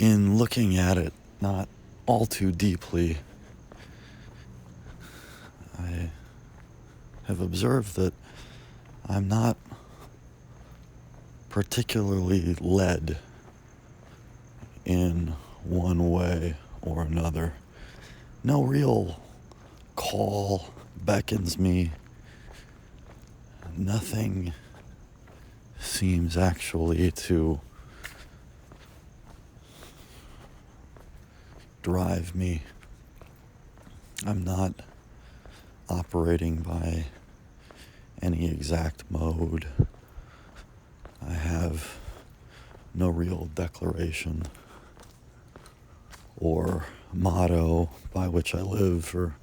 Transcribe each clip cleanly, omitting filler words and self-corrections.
in looking at it not all too deeply, I have observed that I'm not particularly led in one way or another. No real call beckons me. Nothing seems actually to drive me. I'm not operating by any exact mode. I have no real declaration or motto by which I live, or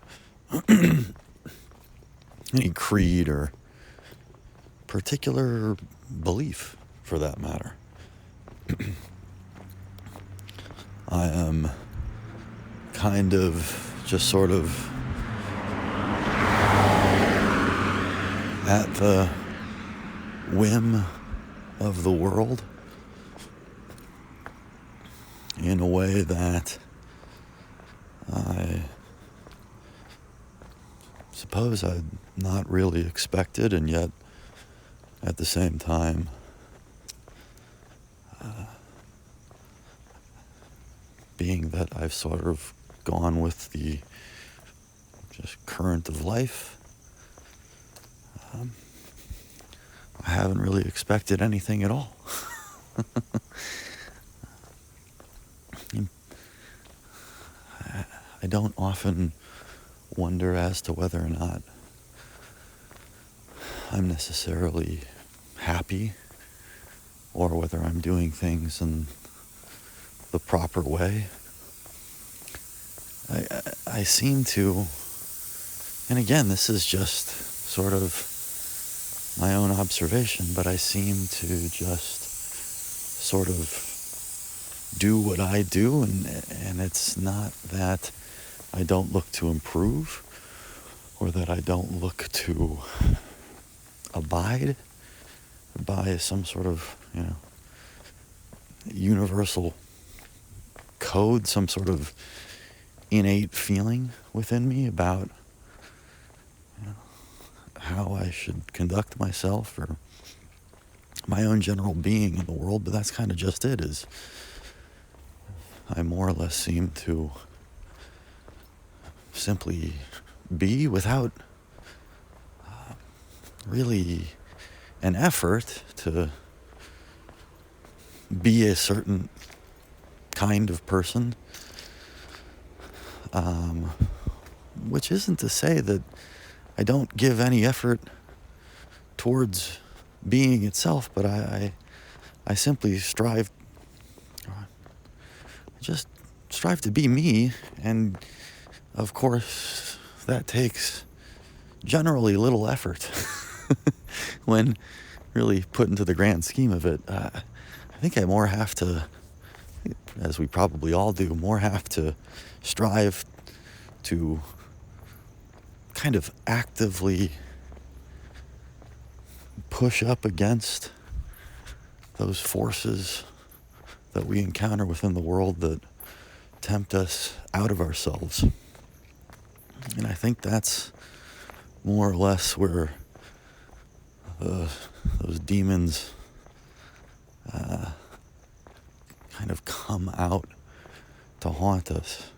any creed or particular belief for that matter. I am kind of just sort of at the whim of the world in a way that I suppose I'd not really expected, and yet at the same time being that I've sort of gone with the just current of life, I haven't really expected anything at all. I don't often wonder as to whether or not I'm necessarily happy, or whether I'm doing things in the proper way. I seem to, and again, this is just sort of my own observation, but I seem to just sort of do what I do, and it's not that I don't look to improve, or that I don't look to abide by some sort of, universal code, some sort of innate feeling within me about how I should conduct myself, or my own general being in the world. But that's kind of just it, is I more or less seem to simply be, without really an effort to be a certain kind of person, which isn't to say that I don't give any effort towards being itself, but I simply just strive to be me, and of course that takes generally little effort when really put into the grand scheme of it. I think I more have to, as we probably all do, more have to strive to kind of actively push up against those forces that we encounter within the world that tempt us out of ourselves. And I think that's more or less where those demons kind of come out to haunt us,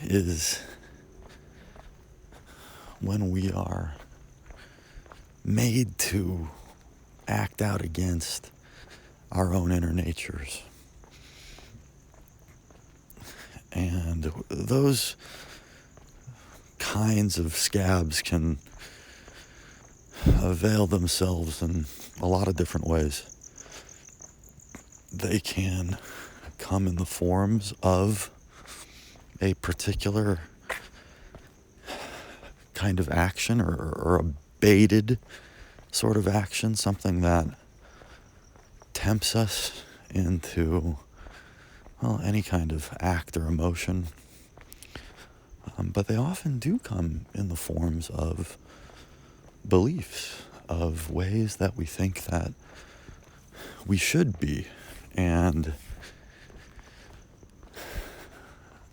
is when we are made to act out against our own inner natures. And those kinds of scabs can avail themselves in a lot of different ways. They can come in the forms of a particular kind of action, or a baited sort of action, something that tempts us into, any kind of act or emotion. But they often do come in the forms of beliefs, of ways that we think that we should be. And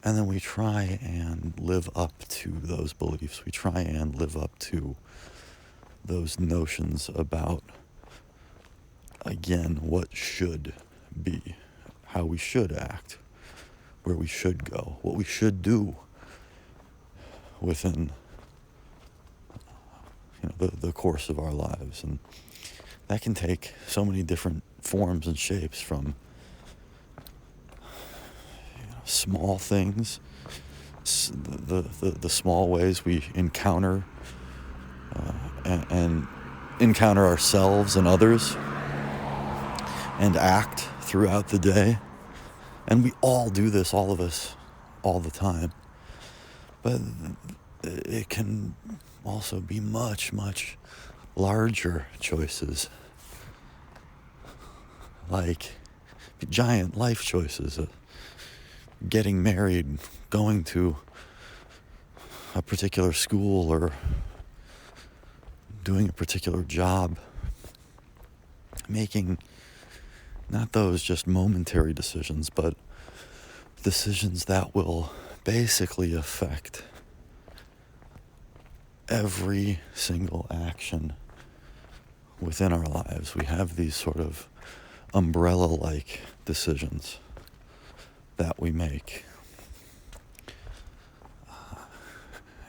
And then we try and live up to those beliefs. We try and live up to those notions about, again, what should be, how we should act, where we should go, what we should do within the course of our lives. And that can take so many different forms and shapes, from small things, the small ways we encounter and encounter ourselves and others and act throughout the day. And we all do this, all of us, all the time. But it can also be much, much larger choices, like giant life choices, getting married, going to a particular school, or doing a particular job, making not those just momentary decisions, but decisions that will basically affect every single action within our lives. We have these sort of umbrella-like decisions that we make.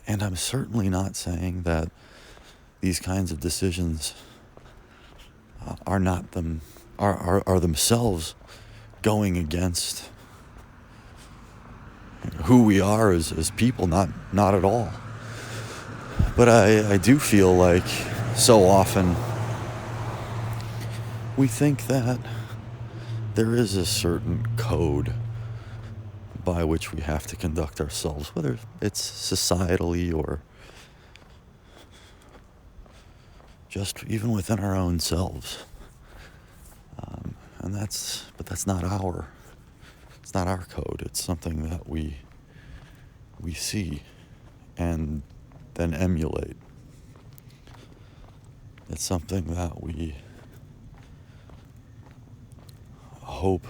And I'm certainly not saying that these kinds of decisions are themselves going against who we are as people, not at all. But I do feel like so often we think that there is a certain code by which we have to conduct ourselves, whether it's societally or just even within our own selves. But that's not it's not our code. It's something that we see and then emulate. It's something that we hope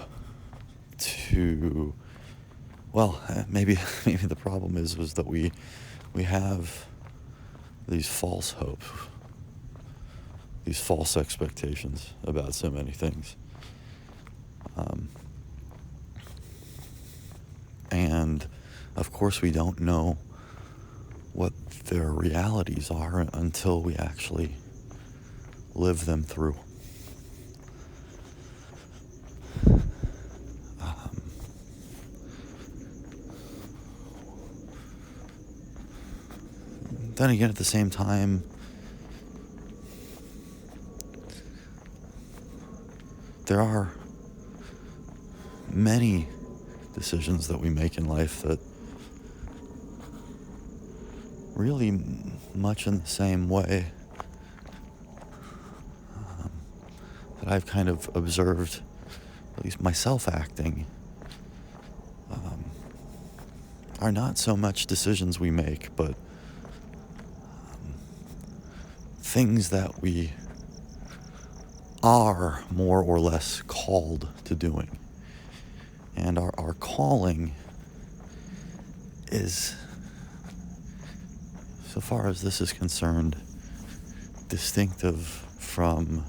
to, maybe the problem is that we have these false hopes, these false expectations about so many things. And of course we don't know what their realities are until we actually live them through. Then again, at the same time, there are many decisions that we make in life that really much in the same way that I've kind of observed, at least myself acting, are not so much decisions we make, but things that we are more or less called to doing. And our calling is, so far as this is concerned, distinctive from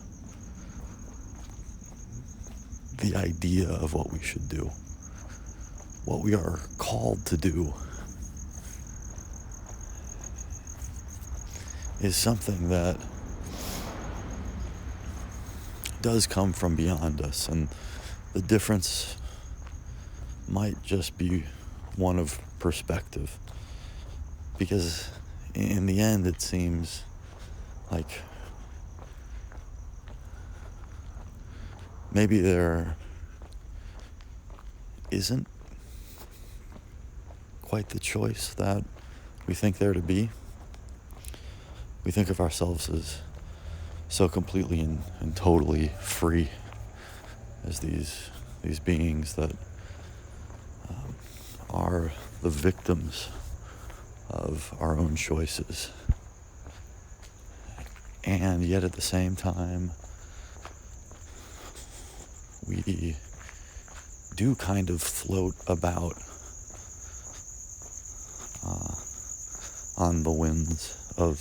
the idea of what we should do. What we are called to do is something that does come from beyond us, and the difference might just be one of perspective, because in the end it seems like maybe there isn't quite the choice that we think there to be. We think of ourselves as so completely and totally free as these beings that are the victims of our own choices. And yet at the same time, we do kind of float about on the winds of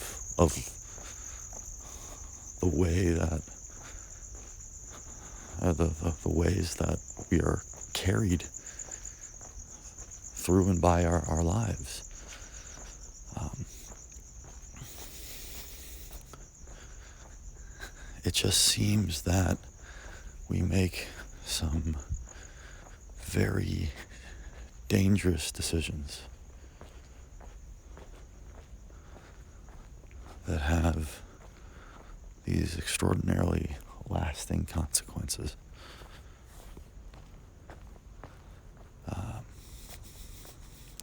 the way that the ways that we are carried through and by our lives. It just seems that we make some very dangerous decisions that have these extraordinarily lasting consequences.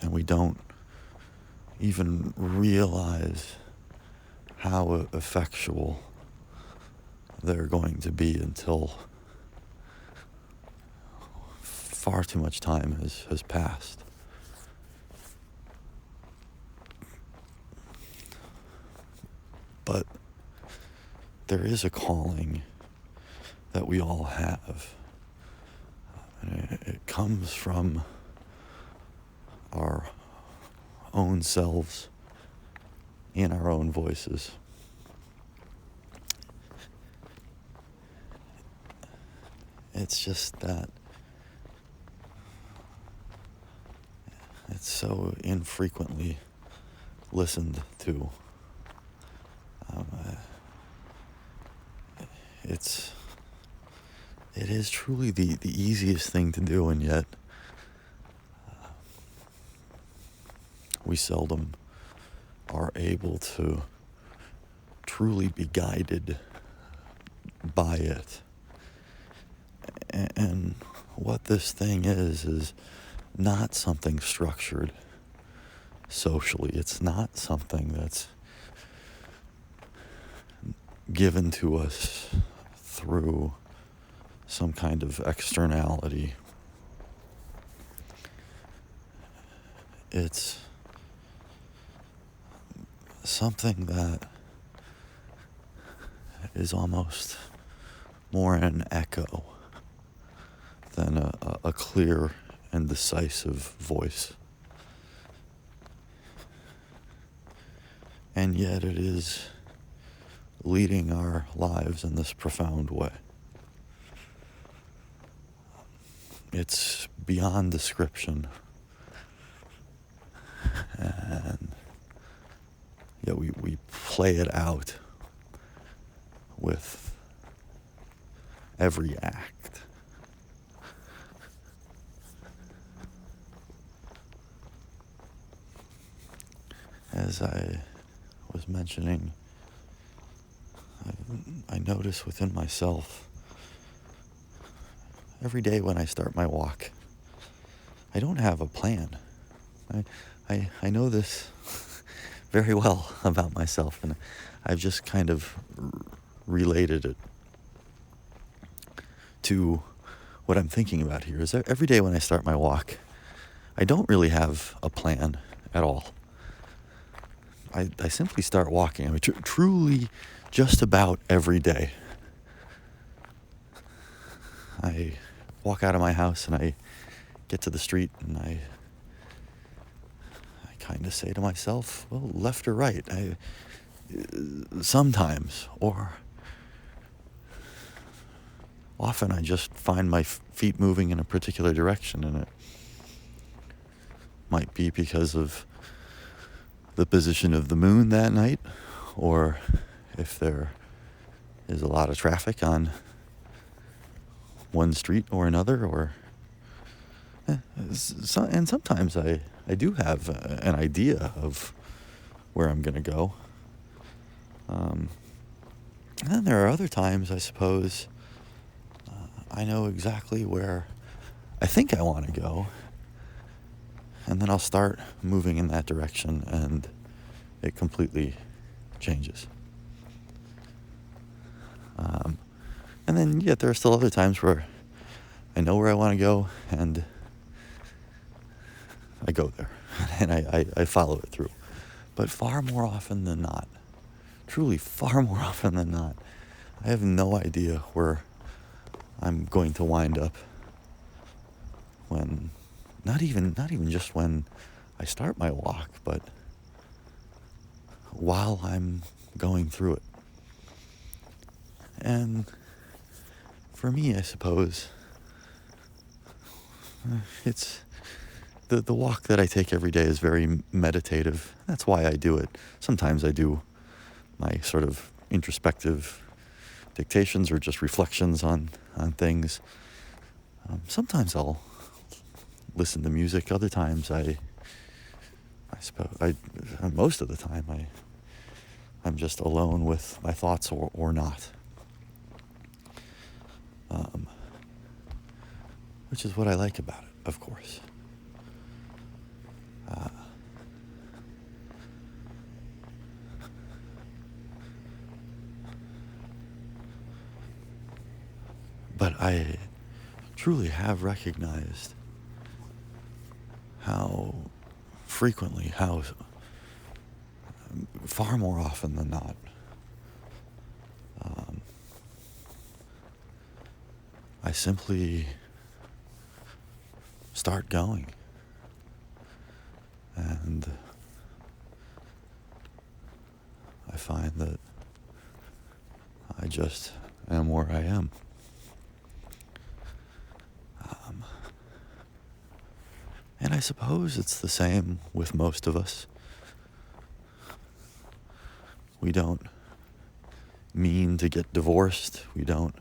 And we don't even realize how effectual they're going to be until far too much time has passed. But there is a calling that we all have. And it comes from our own selves in our own voices. It's just that it's so infrequently listened to. It is truly the easiest thing to do, and yet we seldom are able to truly be guided by it. And what this thing is not something structured socially. It's not something that's given to us through some kind of externality. It's something that is almost more an echo than a clear and decisive voice. And yet it is leading our lives in this profound way. It's beyond description. And yet we play it out with every act. As I was mentioning, I notice within myself, every day when I start my walk, I don't have a plan. I know this very well about myself, and I've just kind of related it to what I'm thinking about here. Is every day when I start my walk, I don't really have a plan at all. I simply start walking. I mean, truly just about every day. I walk out of my house and I get to the street and I kind of say to myself, well, left or right? Sometimes, or often I just find my feet moving in a particular direction, and it might be because of the position of the moon that night, or if there is a lot of traffic on one street or another, or and sometimes I do have an idea of where I'm going to go. And then there are other times, I suppose, I know exactly where I think I want to go, and then I'll start moving in that direction, and it completely changes. And then, yet there are still other times where I know where I want to go, and I go there, and I follow it through. But far more often than not, truly far more often than not, I have no idea where I'm going to wind up when, not even just when I start my walk, but while I'm going through it. And for me, I suppose, it's the walk that I take every day is very meditative. That's why I do it. Sometimes I do my sort of introspective dictations or just reflections on things. Sometimes I'll listen to music. Other times I suppose most of the time I'm just alone with my thoughts or not. Which is what I like about it, of course. But I truly have recognized how frequently, how far more often than not, I simply start going. And I find that I just am where I am. And I suppose it's the same with most of us. We don't mean to get divorced. We don't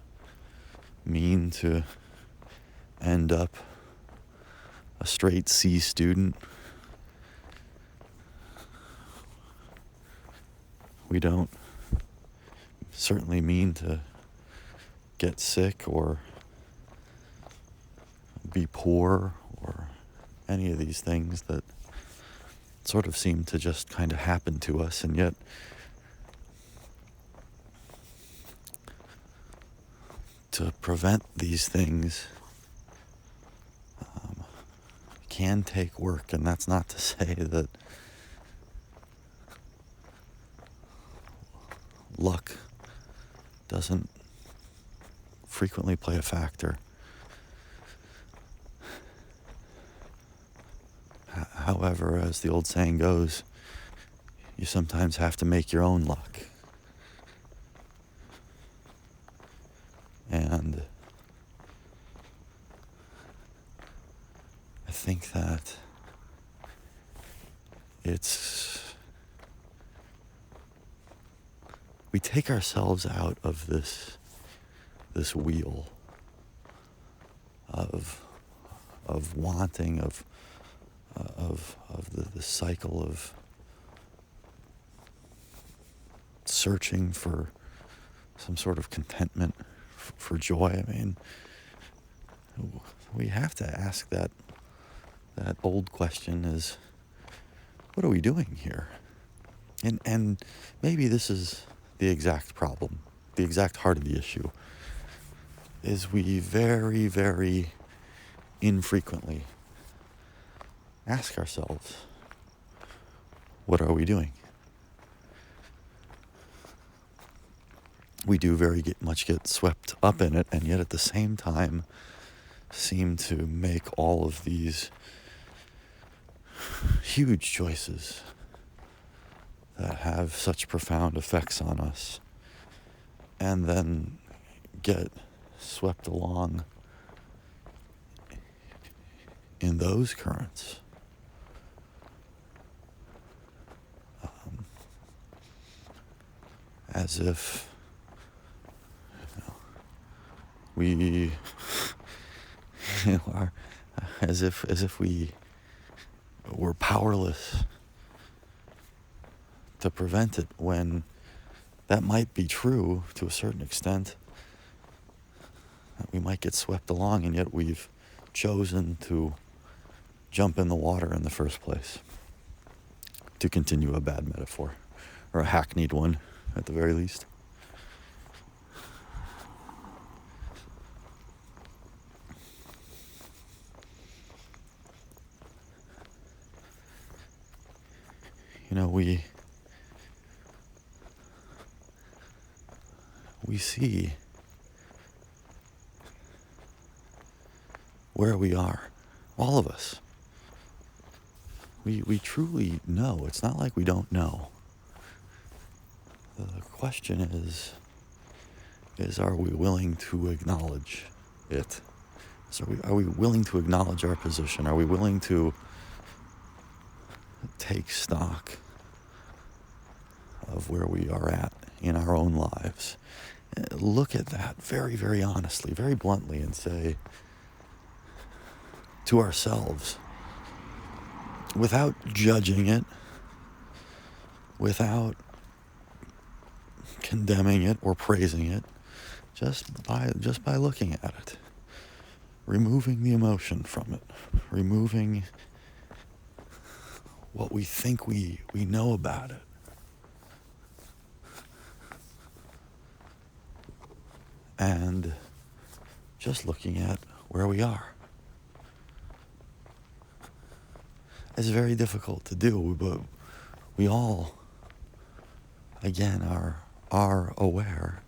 mean to end up a straight C student. We don't certainly mean to get sick or be poor or any of these things that sort of seem to just kind of happen to us, and yet to prevent these things can take work. And that's not to say that luck doesn't frequently play a factor. However, as the old saying goes, you sometimes have to make your own luck. And I think that we take ourselves out of this wheel of wanting, of the cycle of searching for some sort of contentment, for joy. I mean, we have to ask that old question is, what are we doing here? And maybe this is the exact problem, the exact heart of the issue, is we very, very infrequently ask ourselves, what are we doing? We do very much get swept up in it, and yet at the same time seem to make all of these huge choices that have such profound effects on us, and then get swept along in those currents. As if we are, as if we were powerless to prevent it, when that might be true to a certain extent. We might get swept along, and yet we've chosen to jump in the water in the first place, to continue a bad metaphor, or a hackneyed one at the very least. You know, we see where we are, all of us. We truly know. It's not like we don't know. the question is are we willing to acknowledge it? So are we willing to acknowledge our position? Are we willing to take stock of where we are at in our own lives? Look at that very, very honestly, very bluntly, and say to ourselves, without judging it, without condemning it or praising it, just by looking at it, removing the emotion from it, removing what we think we know about it, and just looking at where we are. It's very difficult to do, but we all, again, are aware.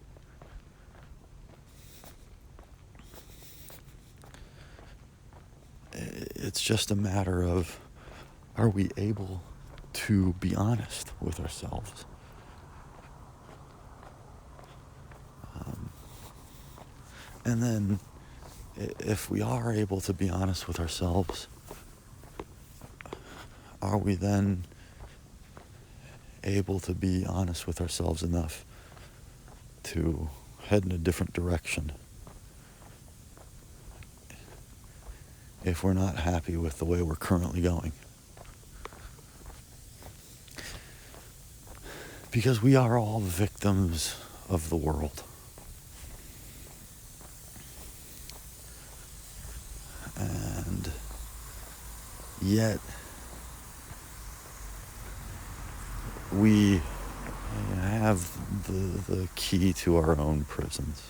It's just a matter of, are we able to be honest with ourselves? And then, if we are able to be honest with ourselves, are we then able to be honest with ourselves enough to head in a different direction if we're not happy with the way we're currently going? Because we are all victims of the world. And yet, we have the key to our own prisons.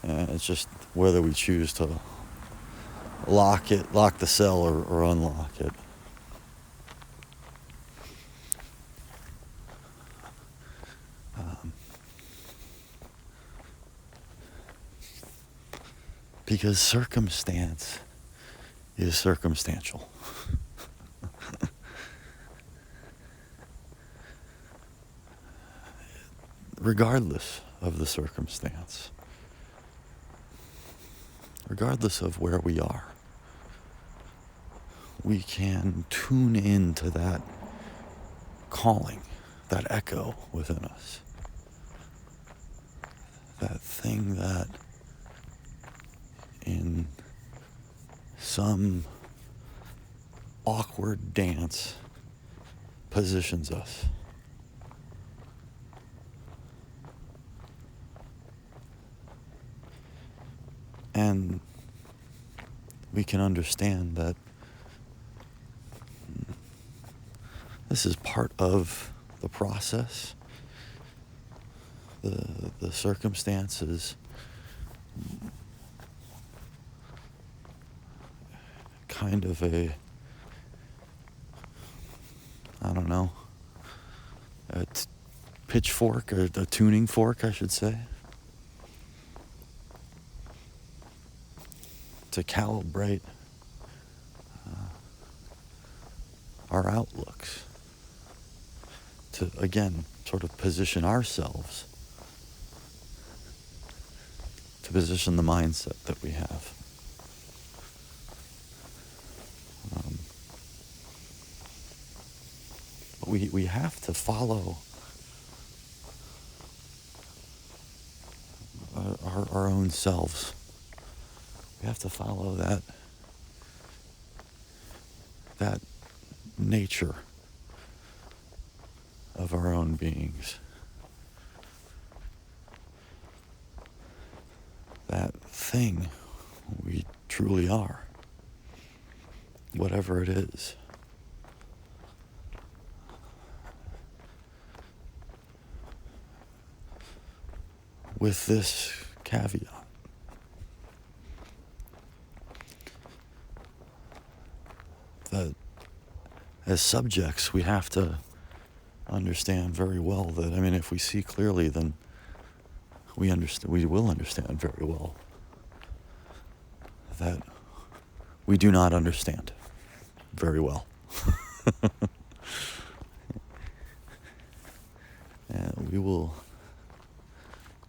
And it's just whether we choose to lock the cell or unlock it. Because circumstance is circumstantial. Regardless of the circumstance, regardless of where we are, we can tune into that calling, that echo within us, that thing that in some awkward dance positions us. And we can understand that this is part of the process. The circumstances kind of a pitchfork or a tuning fork, I should say, to calibrate our outlooks, to, again, sort of position ourselves, to position the mindset that we have. But we have to follow our own selves. We have to follow that nature of our own beings. That thing we truly are, whatever it is. With this caveat, that as subjects we have to understand very well that, if we see clearly, then we will understand very well that we do not understand very well. we will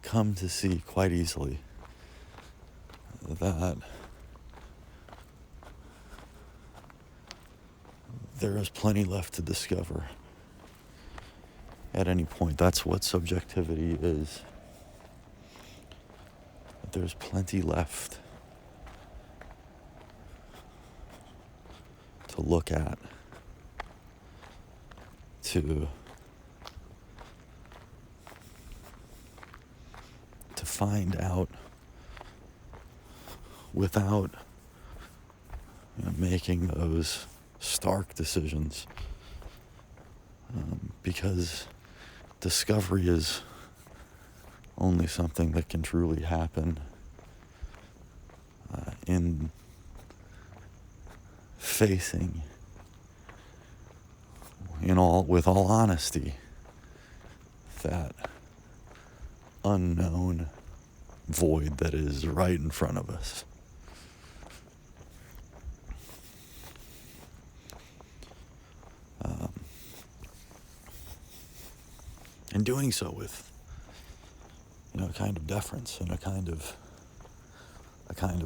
come to see quite easily that there is plenty left to discover at any point. That's what subjectivity is. That there's plenty left to look at, to find out without making those stark decisions, because discovery is only something that can truly happen in facing, with all honesty, that unknown void that is right in front of us. And doing so with, a kind of deference and a kind of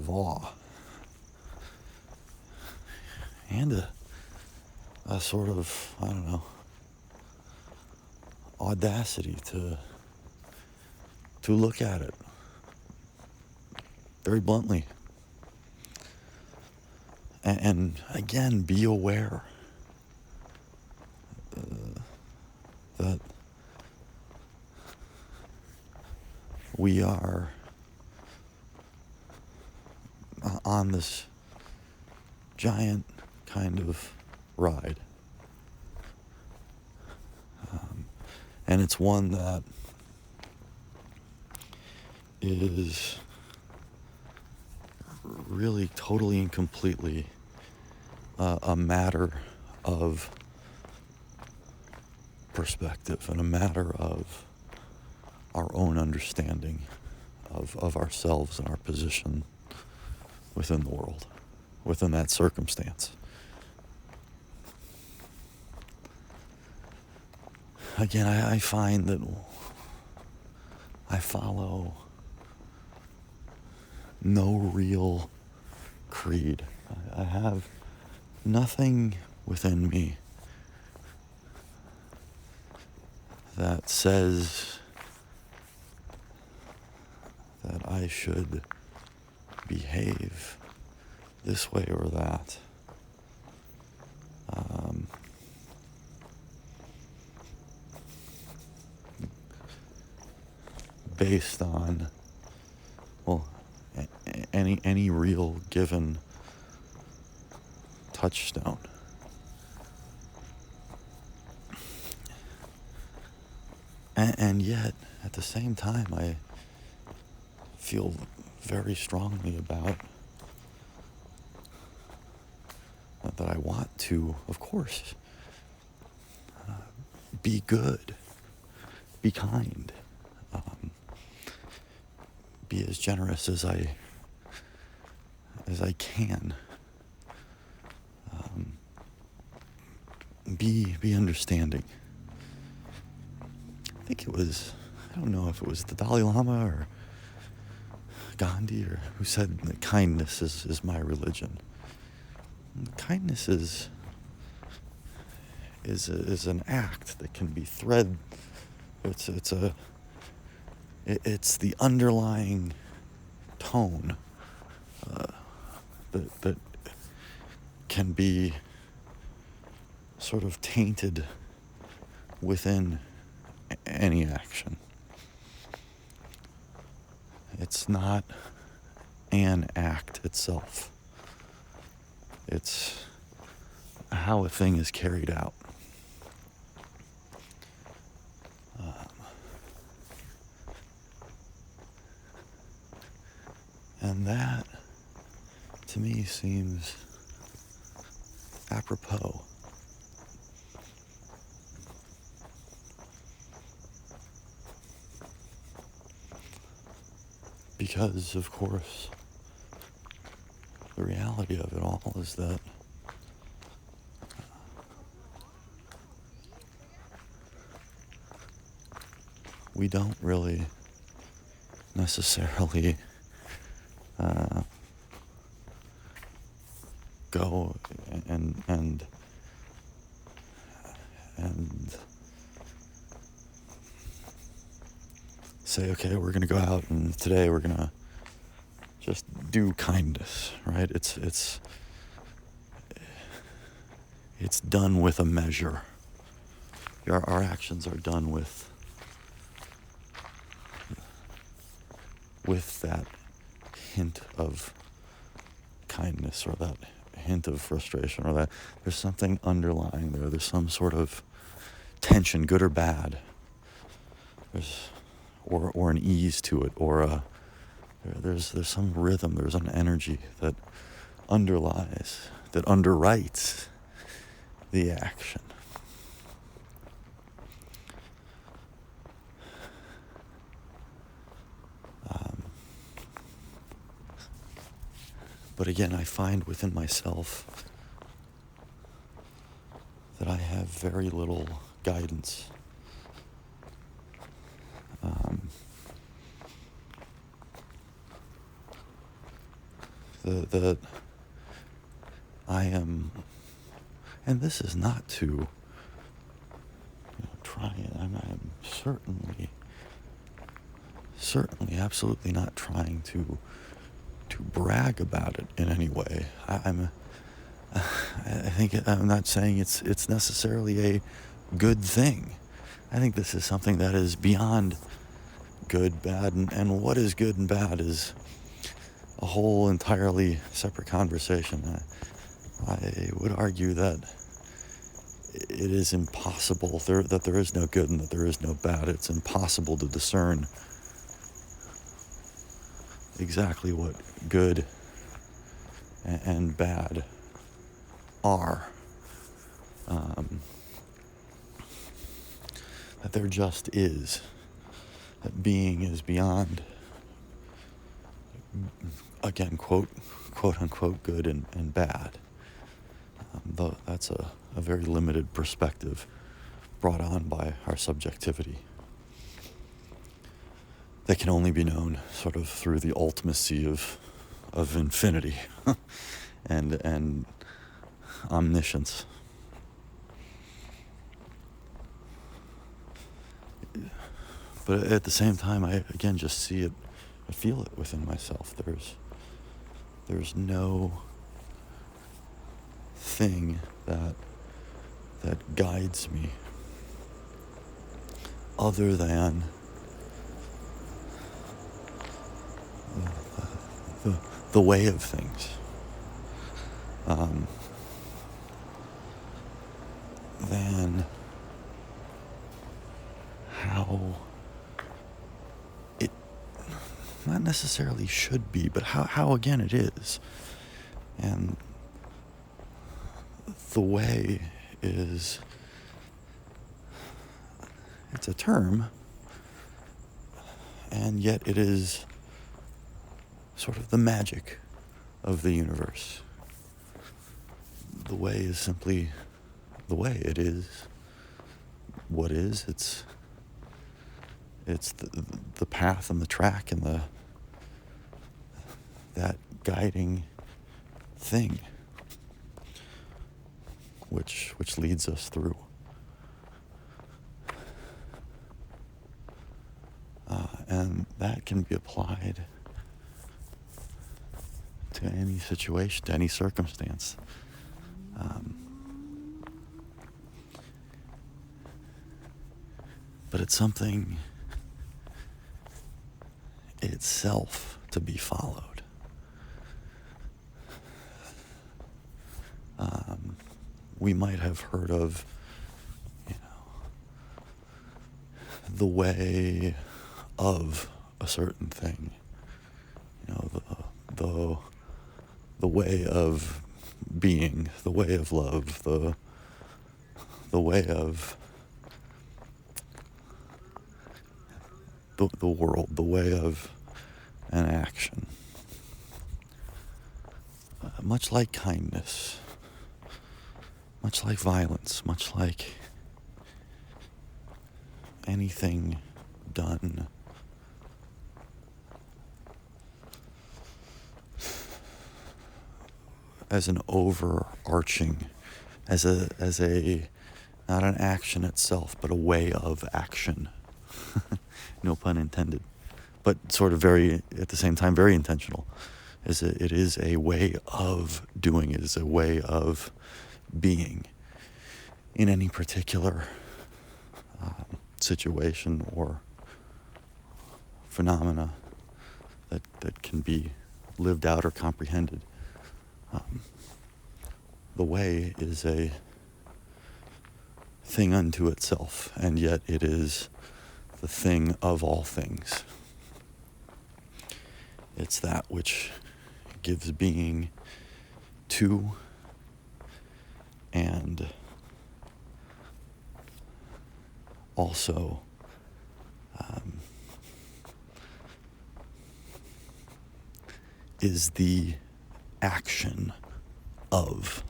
awe, and a sort of, audacity to look at it very bluntly. And again, be aware that we are on this giant kind of ride. And it's one that is really totally and completely a matter of perspective and a matter of our own understanding of ourselves and our position within the world, within that circumstance. Again, I find that I follow no real creed. I have nothing within me that says that I should behave this way or that. Based on, any real given touchstone. And yet, at the same time, I feel very strongly about that I want to, of course, be good, be kind, be as generous as I can, be understanding. I think I don't know if it was the Dalai Lama or Gandhi or who said that kindness is my religion. Kindness is an act that can be thread. It's the underlying tone that can be sort of tainted within any action. It's not an act itself. It's how a thing is carried out. And that, to me, seems apropos. Because, of course, the reality of it all is that we don't really necessarily go and say, okay, we're gonna go out and today we're gonna just do kindness, right? It's done with a measure. Our actions are done with that hint of kindness, or that hint of frustration, or that there's something underlying there. There's some sort of tension, good or bad. Or an ease to it, or there's some rhythm. There's an energy that underlies, that underwrites the action. But again, I find within myself that I have very little guidance. That I am, and this is not to try it. I'm certainly, absolutely not trying to brag about it in any way. I think I'm not saying it's necessarily a good thing. I think this is something that is beyond good, bad, and what is good and bad is a whole entirely separate conversation. I would argue that it is impossible that there is no good and that there is no bad. It's impossible to discern exactly what good and bad are. That there just is. That being is beyond, again, quote unquote, good and bad. Though that's a very limited perspective brought on by our subjectivity that can only be known sort of through the ultimacy of infinity and omniscience. But at the same time, I again just see it, I feel it within myself. There's no thing that guides me other than the way of things. Than how it not necessarily should be, but how again it is. And the way is, it's a term, and yet it is sort of the magic of the universe. The way is simply the way. It is what is. It's the path and the track and that guiding thing which leads us through. And that can be applied to any situation, to any circumstance. But it's something itself to be followed. We might have heard of, the way of a certain thing. The way of being, the way of love, the way of the world, the way of an action. Much like kindness, much like violence, much like anything done as an overarching, as a not an action itself, but a way of action. No pun intended, but sort of very, at the same time, very intentional. It is a way of doing, it is a way of being in any particular situation or phenomena that can be lived out or comprehended. The way is a thing unto itself, and yet it is the thing of all things. It's that which gives being to and also is the action of.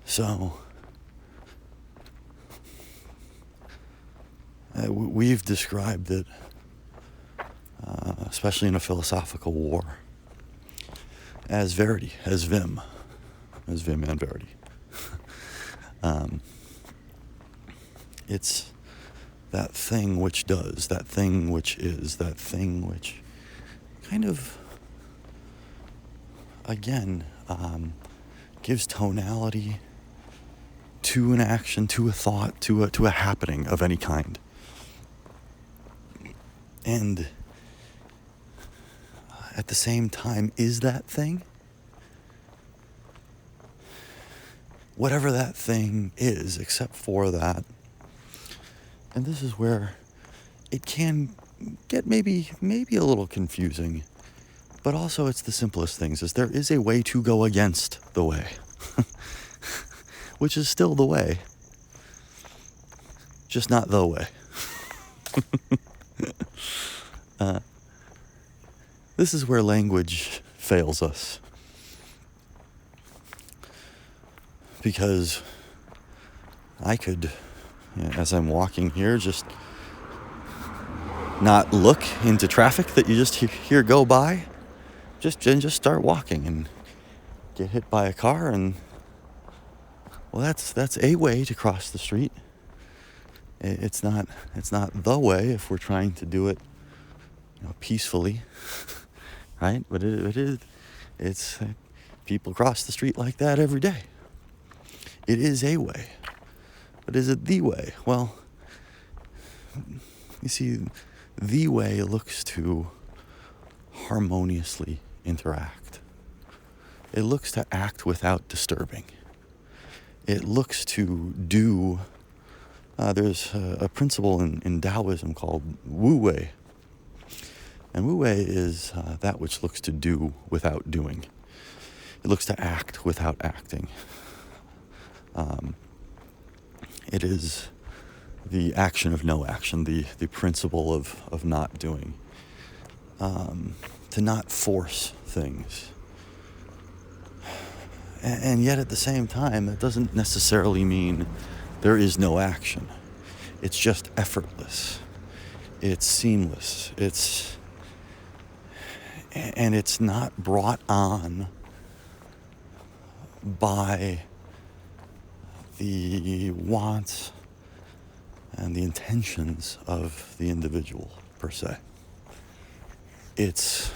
So we've described it, especially in a philosophical war, as verity, as vim and verity. It's that thing which does, that thing which is, that thing which kind of, again, gives tonality to an action, to a thought, to a happening of any kind. And at the same time, is that thing, whatever that thing is, except for that. And this is where it can get maybe a little confusing, but also it's the simplest things, is there is a way to go against the way, which is still the way, just not the way. This is where language fails us, because I could, as I'm walking here, just not look into traffic that you just hear go by, just start walking and get hit by a car, and well, that's a way to cross the street. It's not the way if we're trying to do it, peacefully, right? But it's people cross the street like that every day. It is a way, but is it the way? Well, you see, the way looks to harmoniously interact. It looks to act without disturbing. It looks to do. There's a principle in Taoism called Wu Wei. And Wu Wei is that which looks to do without doing. It looks to act without acting. It is the action of no action, the principle of not doing. To not force things. And yet at the same time, that doesn't necessarily mean there is no action. It's just effortless. It's seamless. And it's not brought on by the wants and the intentions of the individual per se. It's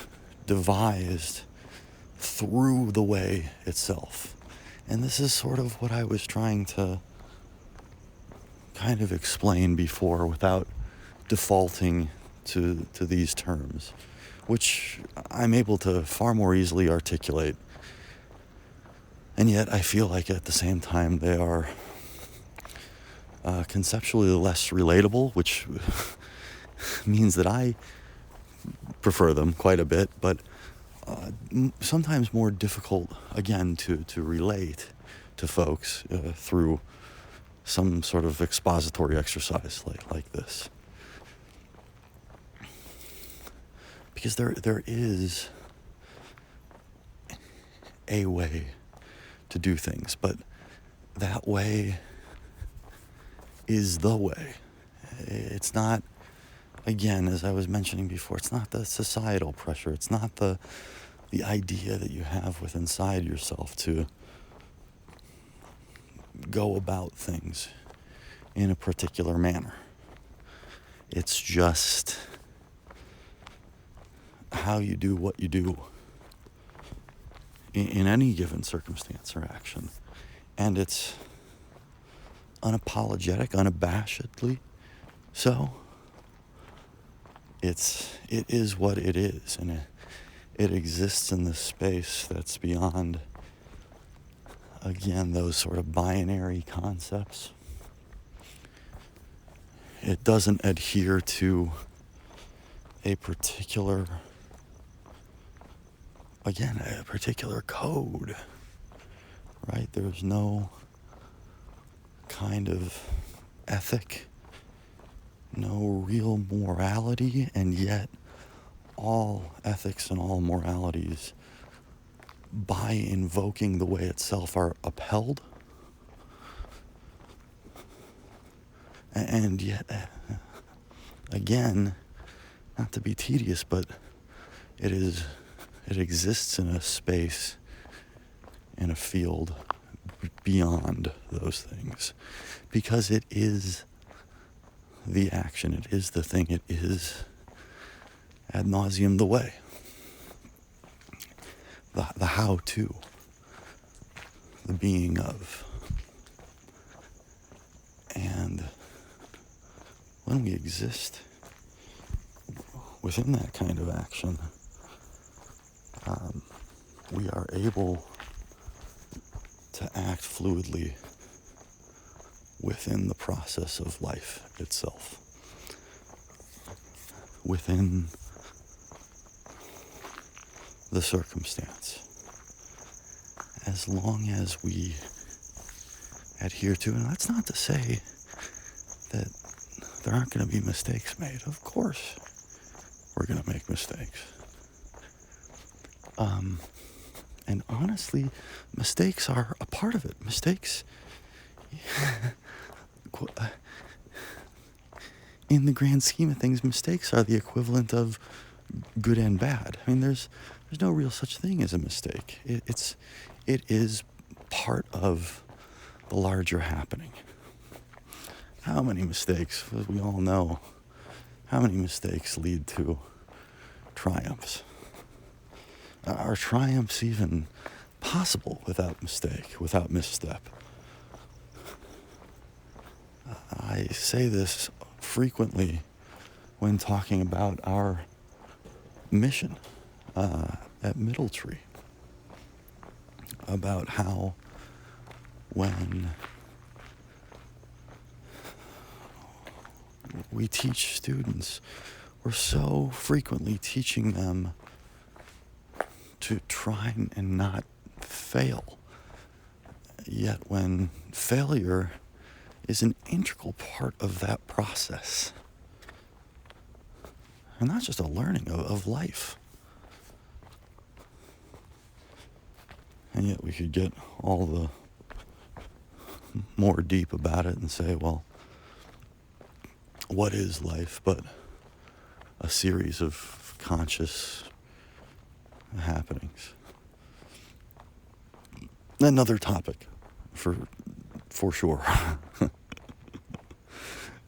devised through the way itself. And this is sort of what I was trying to kind of explain before without defaulting to these terms, which I'm able to far more easily articulate. And yet I feel like at the same time they are conceptually less relatable, which means that I prefer them quite a bit, but sometimes more difficult, again, to relate to folks through some sort of expository exercise like this. Because there is a way to do things, but that way is the way. It's not, again, as I was mentioning before, it's not the societal pressure. It's not the idea that you have within inside yourself to go about things in a particular manner. It's just how you do what you do in any given circumstance or action. And it's unapologetic, unabashedly so. It is what it is, and it exists in this space that's beyond, again, those sort of binary concepts. It doesn't adhere to a particular code, right? There's no kind of ethic, no real morality, and yet all ethics and all moralities, by invoking the way itself, are upheld. And yet, again, not to be tedious, but it exists in a space, in a field beyond those things, because it is the action, it is the thing, it is ad nauseum the way, the how-to, the being of. And when we exist within that kind of action, we are able to act fluidly within the process of life itself, within the circumstance, as long as we adhere to. And that's not to say that there aren't going to be mistakes made. Of course we're going to make mistakes. And honestly, mistakes are a part of it. Mistakes, in the grand scheme of things, mistakes are the equivalent of good and bad. I mean, there's no real such thing as a mistake. It is part of the larger happening. How many mistakes, as we all know, how many mistakes lead to triumphs? Are triumphs even possible without mistake, without misstep? I say this frequently when talking about our mission at Middle Tree, about how when we teach students, we're so frequently teaching them to try and not fail. Yet when failure is an integral part of that process, and not just a learning of life. And yet we could get all the more deep about it and say, well, what is life but a series of conscious happenings? Another topic for sure.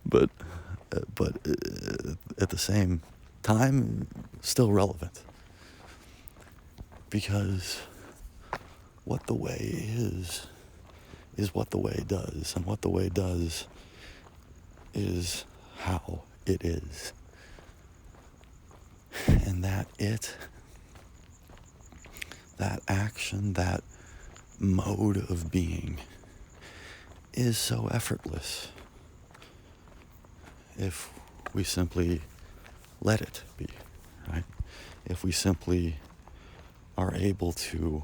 but at the same time, still relevant, because what the way is what the way does, and what the way does is how it is. And that action, that mode of being is so effortless if we simply let it be, right? If we simply are able to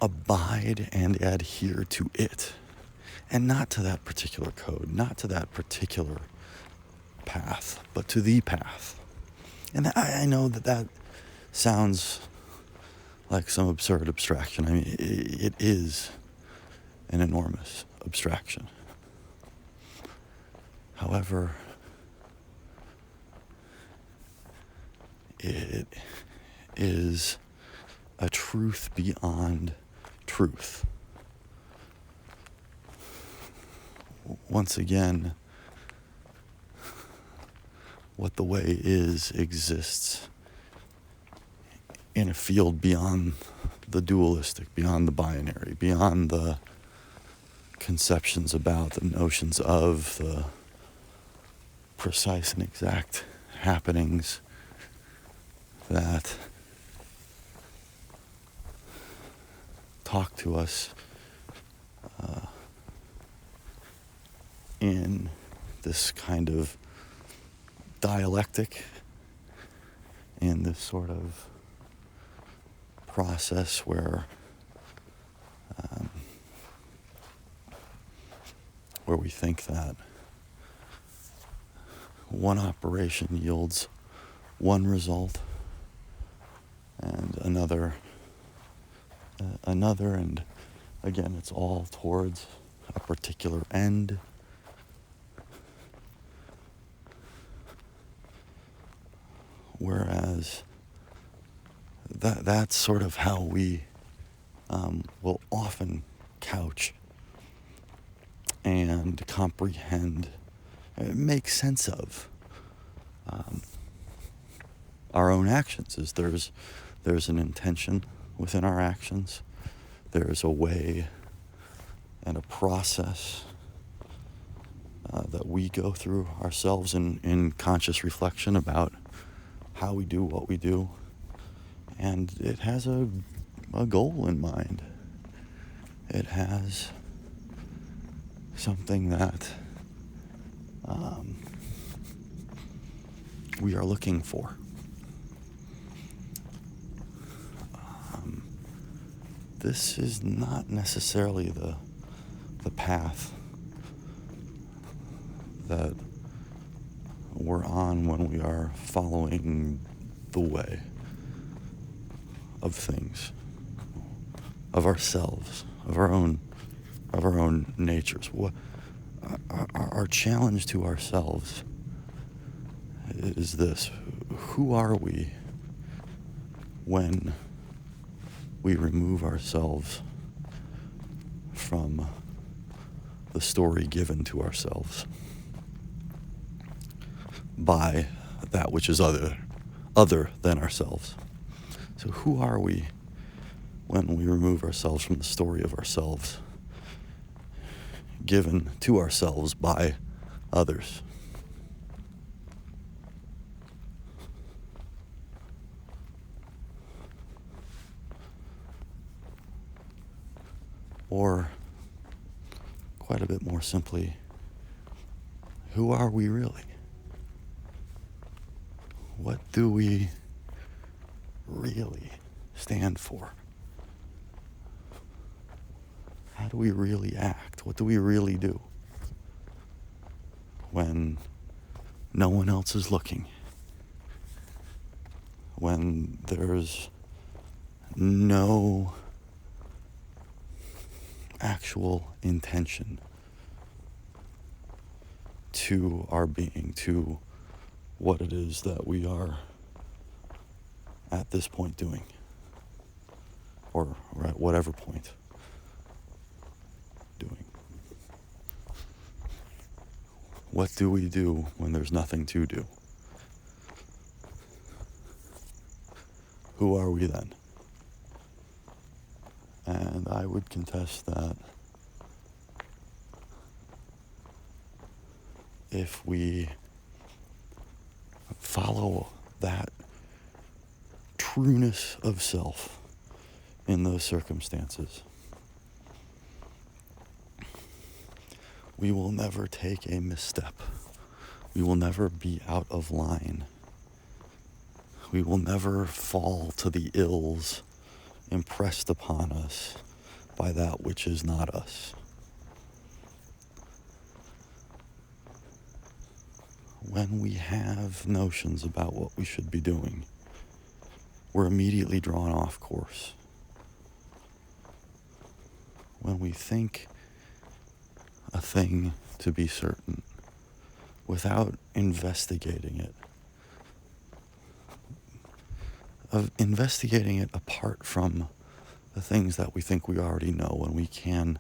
abide and adhere to it, and not to that particular code, not to that particular path, but to the path. And I know that sounds like some absurd abstraction. I mean, it is an enormous abstraction. However, it is a truth beyond truth. Once again, what the way is exists in a field beyond the dualistic, beyond the binary, beyond the conceptions about, the notions of, the precise and exact happenings that talk to us in this kind of dialectic, in this sort of process where we think that one operation yields one result and another, and again, it's all towards a particular end. Whereas that's sort of how we will often couch and comprehend, make sense of our own actions. Is there's an intention within our actions. There's a way and a process that we go through ourselves in conscious reflection about how we do what we do. And it has a goal in mind. It has something that we are looking for. This is not necessarily the path that we're on when we are following the way of things, of ourselves, of our own natures. Our challenge to ourselves is this: who are we when we remove ourselves from the story given to ourselves by that which is other than ourselves? So who are we when we remove ourselves from the story of ourselves given to ourselves by others? Or, quite a bit more simply, who are we really? What do we really stand for? How do we really act? What do we really do when no one else is looking? When there's no actual intention to our being, to what it is that we are at this point doing, or at whatever point doing. What do we do when there's nothing to do? Who are we then? And I would contest that if we follow that trueness of self in those circumstances, we will never take a misstep. We will never be out of line. We will never fall to the ills impressed upon us by that which is not us. When we have notions about what we should be doing, we're immediately drawn off course. When we think a thing to be certain without investigating it, of investigating it apart from the things that we think we already know, when we can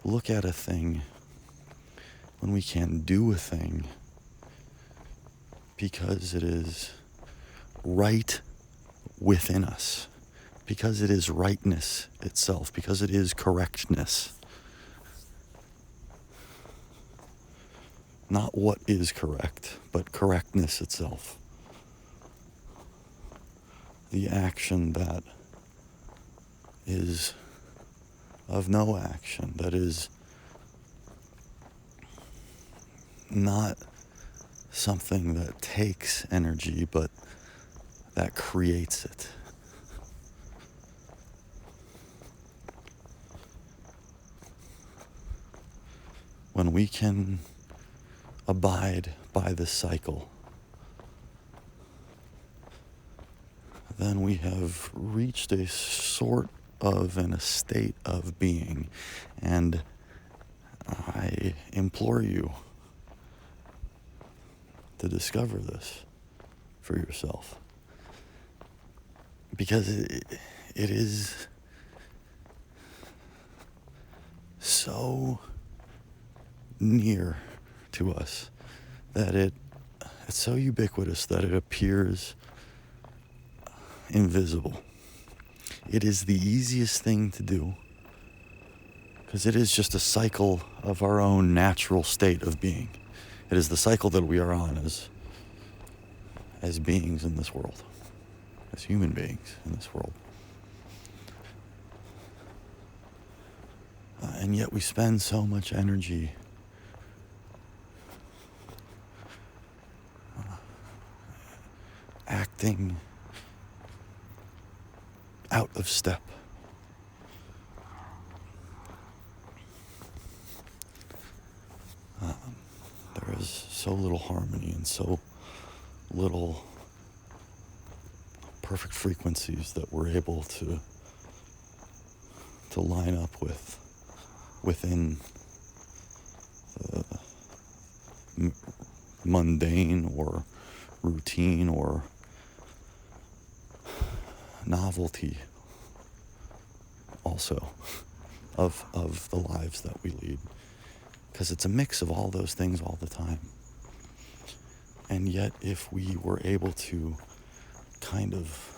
look at a thing, when we can do a thing because it is right within us, because it is rightness itself, because it is correctness. Not what is correct, but correctness itself. The action that is of no action, that is not something that takes energy, but that creates it. When we can abide by this cycle, then we have reached a sort of a state of being. And I implore you to discover this for yourself. Because it is so near to us that it's so ubiquitous that it appears invisible. It is the easiest thing to do because it is just a cycle of our own natural state of being. It is the cycle that we are on as beings in this world, as human beings in this world. And yet we spend so much energy acting out of step. There is so little harmony and so little perfect frequencies that we're able to line up within the mundane or routine or novelty also of the lives that we lead, because it's a mix of all those things all the time. And yet if we were able to kind of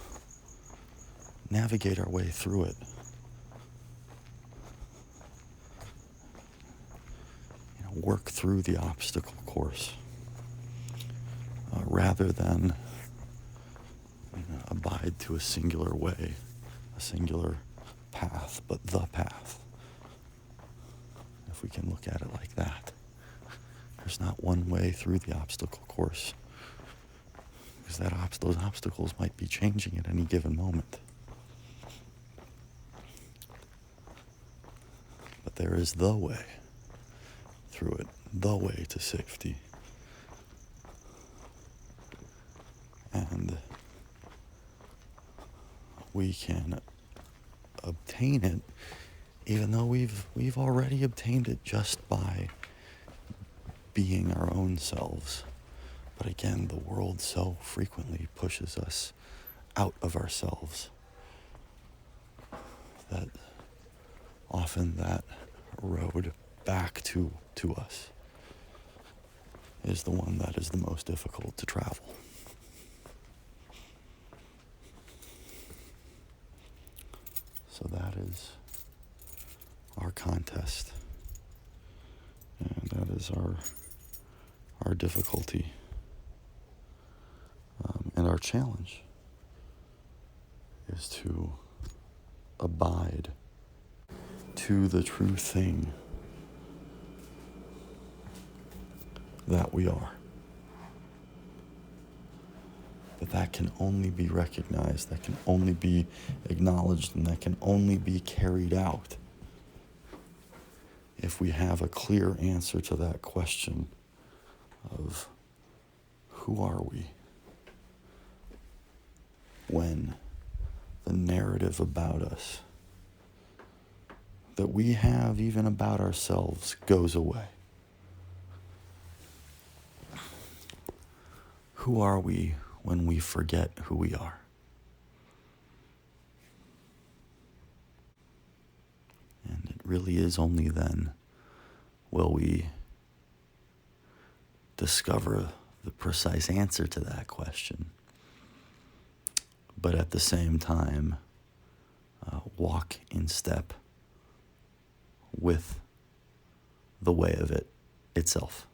navigate our way through it, work through the obstacle course rather than abide to a singular way, a singular path, but the path. If we can look at it like that, there's not one way through the obstacle course, because those obstacles might be changing at any given moment. But there is the way through it, the way to safety. And we can obtain it, even though we've already obtained it just by being our own selves. But again, the world so frequently pushes us out of ourselves that often that road back to us is the one that is the most difficult to travel. So that is our contest, and that is our difficulty, and our challenge is to abide to the true thing that we are. But that can only be recognized, that can only be acknowledged, and that can only be carried out if we have a clear answer to that question of who are we when the narrative about us that we have even about ourselves goes away. Who are we when we forget who we are? And it really is only then will we discover the precise answer to that question, but at the same time, walk in step with the way of it itself.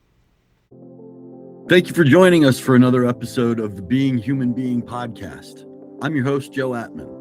Thank you for joining us for another episode of the Being Human Being podcast. I'm your host, Joe Atman.